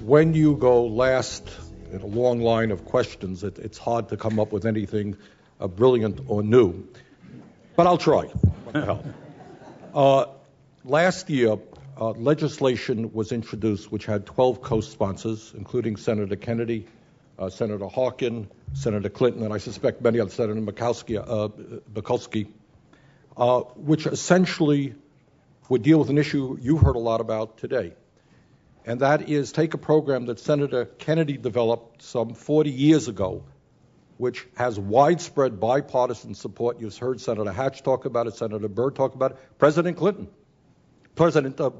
when you go last in a long line of questions, it's hard to come up with anything brilliant or new. But I'll try. What the hell? Last year, legislation was introduced which had 12 co-sponsors, including Senator Kennedy, Senator Harkin, Senator Clinton, and I suspect many others, Senator Mikulski, which essentially would deal with an issue you heard a lot about today. And that is take a program that Senator Kennedy developed some 40 years ago, which has widespread bipartisan support. You've heard Senator Hatch talk about it, Senator Byrd talk about it. President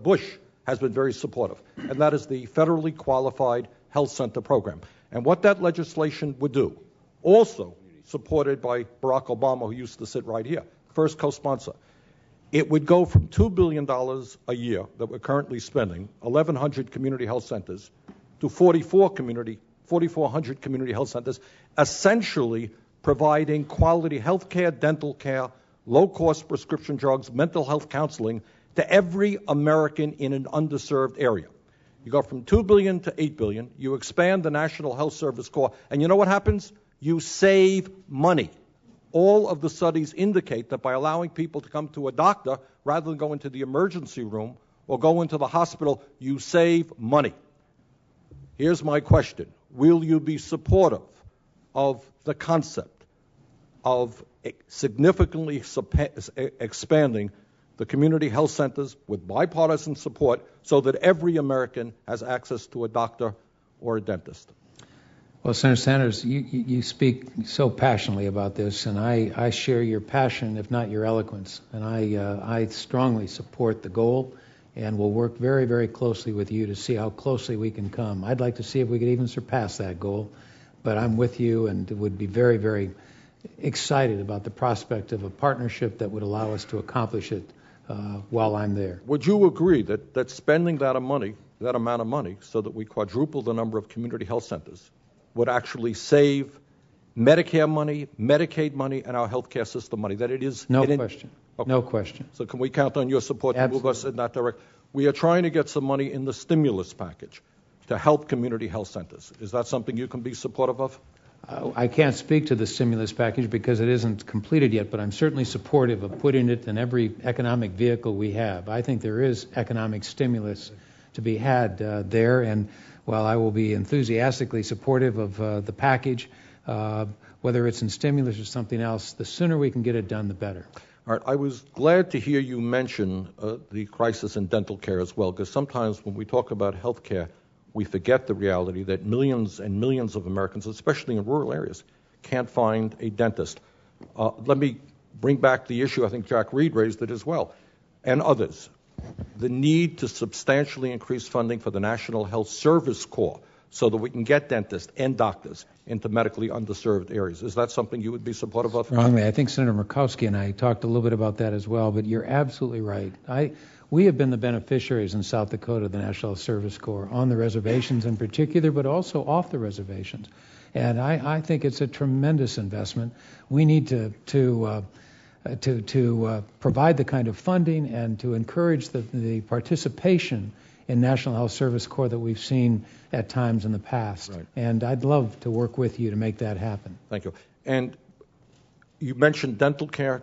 Bush has been very supportive, and that is the Federally Qualified Health Center program. And what that legislation would do, also supported by Barack Obama, who used to sit right here, first co-sponsor, it would go from $2 billion a year that we're currently spending, 1,100 community health centers, to 4,400 community health centers, essentially providing quality health care, dental care, low-cost prescription drugs, mental health counseling to every American in an underserved area. You go from $2 billion to $8 billion, you expand the National Health Service Corps, and you know what happens? You save money. All of the studies indicate that by allowing people to come to a doctor rather than go into the emergency room or go into the hospital, you save money. Here's my question. Will you be supportive of the concept of significantly expanding the community health centers with bipartisan support so that every American has access to a doctor or a dentist? Well, Senator Sanders, you speak so passionately about this, and I share your passion, if not your eloquence. And I strongly support the goal, and will work very, very closely with you to see how closely we can come. I'd like to see if we could even surpass that goal, but I'm with you and would be very, very excited about the prospect of a partnership that would allow us to accomplish it while I'm there. Would you agree that spending that amount of money so that we quadruple the number of community health centers would actually save Medicare money, Medicaid money, and our healthcare system money? That it is no question. Okay. No question. So can we count on your support to Absolutely. move us in that direction? We are trying to get some money in the stimulus package to help community health centers. Is that something you can be supportive of? I can't speak to the stimulus package because it isn't completed yet, but I'm certainly supportive of putting it in every economic vehicle we have. I think there is economic stimulus to be had there, and while I will be enthusiastically supportive of the package, whether it's in stimulus or something else, the sooner we can get it done, the better. All right. I was glad to hear you mention the crisis in dental care as well, because sometimes when we talk about health care, we forget the reality that millions and millions of Americans, especially in rural areas, can't find a dentist. Let me bring back the issue, I think Jack Reed raised it as well, and others. The need to substantially increase funding for the National Health Service Corps so that we can get dentists and doctors into medically underserved areas. Is that something you would be supportive of? Strongly. I think Senator Mikulski and I talked a little bit about that as well, but you're absolutely right. We have been the beneficiaries in South Dakota of the National Health Service Corps, on the reservations in particular, but also off the reservations. And I think it's a tremendous investment. We need to provide the kind of funding and to encourage the participation in National Health Service Corps that we've seen at times in the past. Right. And I'd love to work with you to make that happen. Thank you. And you mentioned dental care.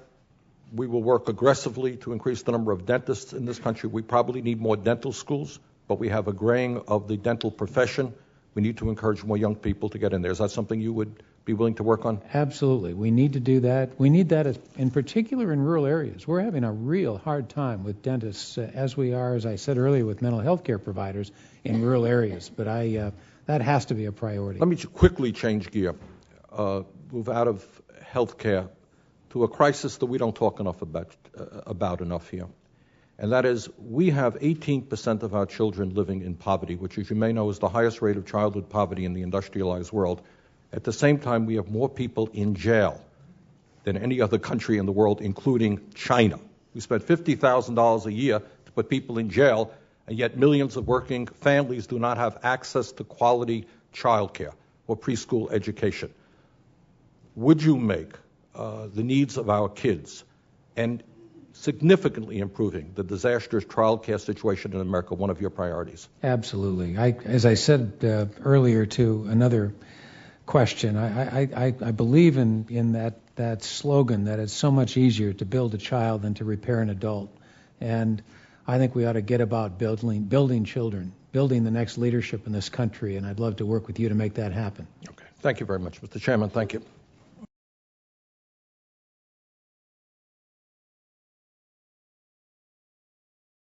We will work aggressively to increase the number of dentists in this country. We probably need more dental schools, but we have a graying of the dental profession. We need to encourage more young people to get in there. Is that something you would be willing to work on? Absolutely. We need to do that. We need that in particular in rural areas. We're having a real hard time with dentists, as we are, as I said earlier, with mental health care providers in rural areas. But that has to be a priority. Let me quickly change gear, move out of health care to a crisis that we don't talk enough about enough here. And that is, we have 18% of our children living in poverty, which, as you may know, is the highest rate of childhood poverty in the industrialized world. At the same time, we have more people in jail than any other country in the world, including China. We spend $50,000 a year to put people in jail, and yet millions of working families do not have access to quality child care or preschool education. Would you make the needs of our kids and significantly improving the disastrous child care situation in America one of your priorities? Absolutely. As I said earlier to another question, I believe in that slogan that it's so much easier to build a child than to repair an adult. And I think we ought to get about building children, building the next leadership in this country, and I'd love to work with you to make that happen. Okay. Thank you very much, Mr. Chairman. Thank you.